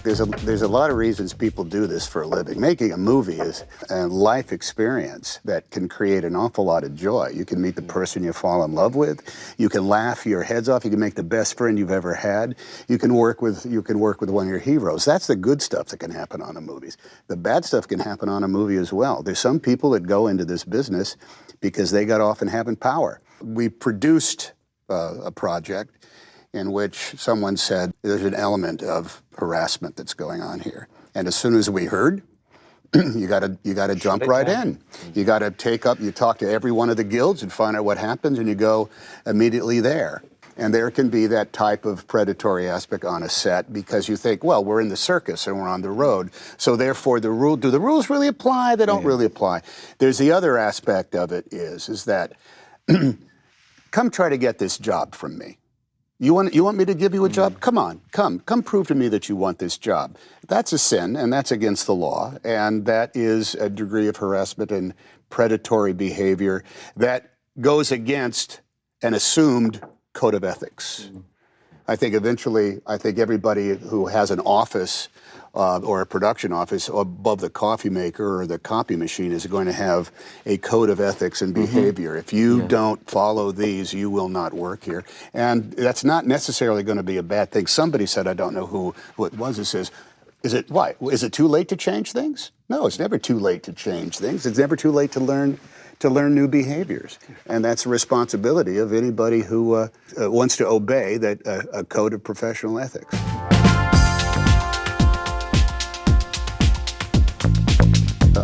there's a lot of reasons people do this for a living. Making a movie is a life experience that can create an awful lot of joy. You can meet the person you fall in love with. You can laugh your heads off. You can make the best friend you've ever had. You can work with one of your heroes. That's the good stuff that can happen on a movie. The bad stuff can happen on a movie as well. There's some people that go into this business because they got off in having power. We produced a project in which someone said there's an element of harassment that's going on here. And as soon as we heard, you gotta jump right in. You gotta you talk to every one of the guilds and find out what happens, and you go immediately there. And there can be that type of predatory aspect on a set because you think, well, we're in the circus and we're on the road, so therefore do the rules really apply? They don't really apply. There's the other aspect of it is that come try to get this job from me. You want me to give you a job? Come on, come prove to me that you want this job. That's a sin, and that's against the law, and that is a degree of harassment and predatory behavior that goes against an assumed code of ethics. I think eventually, everybody who has an office or a production office above the coffee maker or the copy machine is going to have a code of ethics and behavior. If you don't follow these, you will not work here. And that's not necessarily going to be a bad thing. Somebody said, I don't know who it was, it says, is it too late to change things? No, it's never too late to change things. It's never too late to learn new behaviors. And that's a responsibility of anybody who wants to obey a code of professional ethics.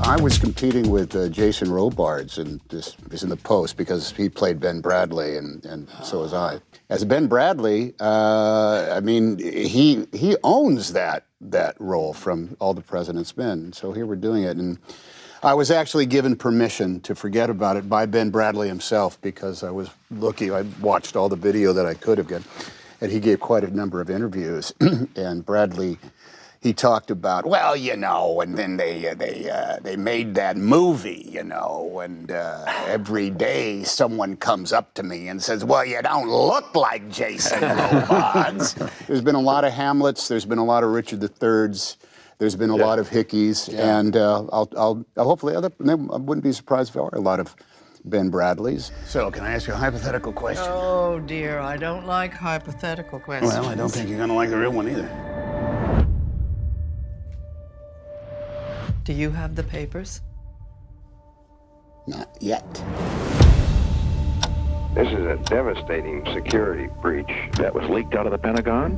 I was competing with Jason Robards, and this is in the Post because he played Ben Bradlee, and so was I. As Ben Bradlee, he owns that role from All the President's Men. So here we're doing it, and I was actually given permission to forget about it by Ben Bradlee himself because I watched all the video that I could have gotten, and he gave quite a number of interviews, and Bradlee, he talked about, well, and then they made that movie, and every day someone comes up to me and says, well, you don't look like Jason Robards. There's been a lot of Hamlets, there's been a lot of Richard III's, there's been a lot of Hickeys, and I'll hopefully, I wouldn't be surprised if there are a lot of Ben Bradlees. So, can I ask you a hypothetical question? Oh, dear, I don't like hypothetical questions. Well, I don't think you're going to like the real one either. Do you have the papers? Not yet. This is a devastating security breach that was leaked out of the Pentagon.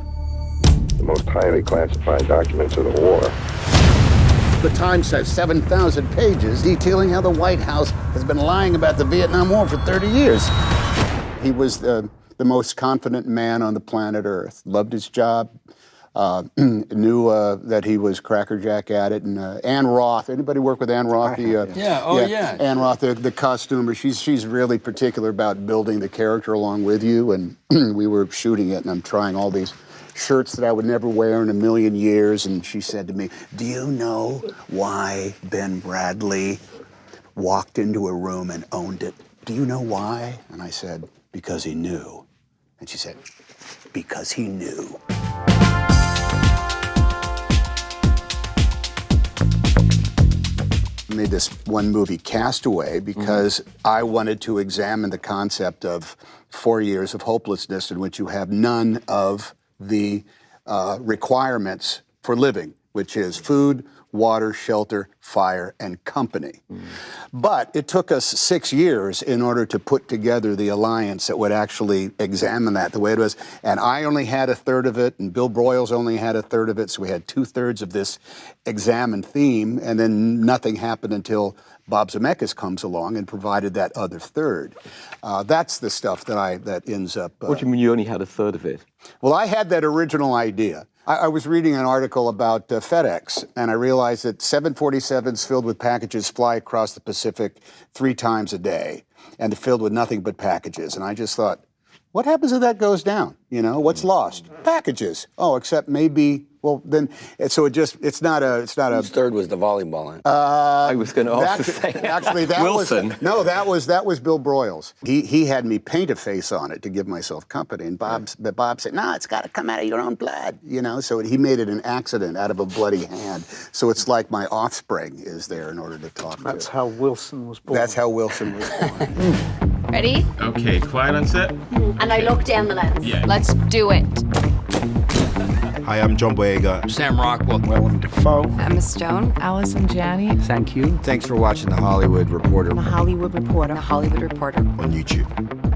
The most highly classified documents of the war. The Times has 7,000 pages detailing how the White House has been lying about the Vietnam War for 30 years. He was the most confident man on the planet Earth, loved his job, knew that he was crackerjack at it. And Ann Roth, anybody work with Ann Roth? Ann Roth, the costumer, she's really particular about building the character along with you. And we were shooting it, and I'm trying all these shirts that I would never wear in a million years. And she said to me, do you know why Ben Bradlee walked into a room and owned it? Do you know why? And I said, because he knew. And she said, because he knew. I made this one movie, Castaway, because I wanted to examine the concept of 4 years of hopelessness in which you have none of the requirements for living, which is food, water, shelter, fire, and company. But it took us 6 years in order to put together the alliance that would actually examine that the way it was. And I only had a third of it, and Bill Broyles only had a third of it, so we had 2/3 of this examined theme, and then nothing happened until Bob Zemeckis comes along and provided that other third. That's the stuff that ends up... What do you mean you only had a third of it? Well, I had that original idea. I was reading an article about FedEx, and I realized that 747s filled with packages fly across the Pacific 3 times a day, and they're filled with nothing but packages. And I just thought, what happens if that goes down? What's lost? Packages. Oh, except maybe Well, then, so it's not a. Whose third was the volleyball? I was going to also say Actually, that Wilson. that was Bill Broyles. He had me paint a face on it to give myself company, and Bob said, "No, it's got to come out of your own blood," you know. So he made it an accident out of a bloody hand. So it's like my offspring is there in order to talk. That's how Wilson was born. That's how Wilson was born. Ready? Okay, quiet on set. And I look down the lens. Yeah. Let's do it. Hi, I'm John Boyega. Sam Rockwell. Willem Dafoe. Emma Stone. Allison Janney. Thank you. Thanks for watching The Hollywood Reporter The Hollywood Reporter. The Hollywood Reporter. On YouTube.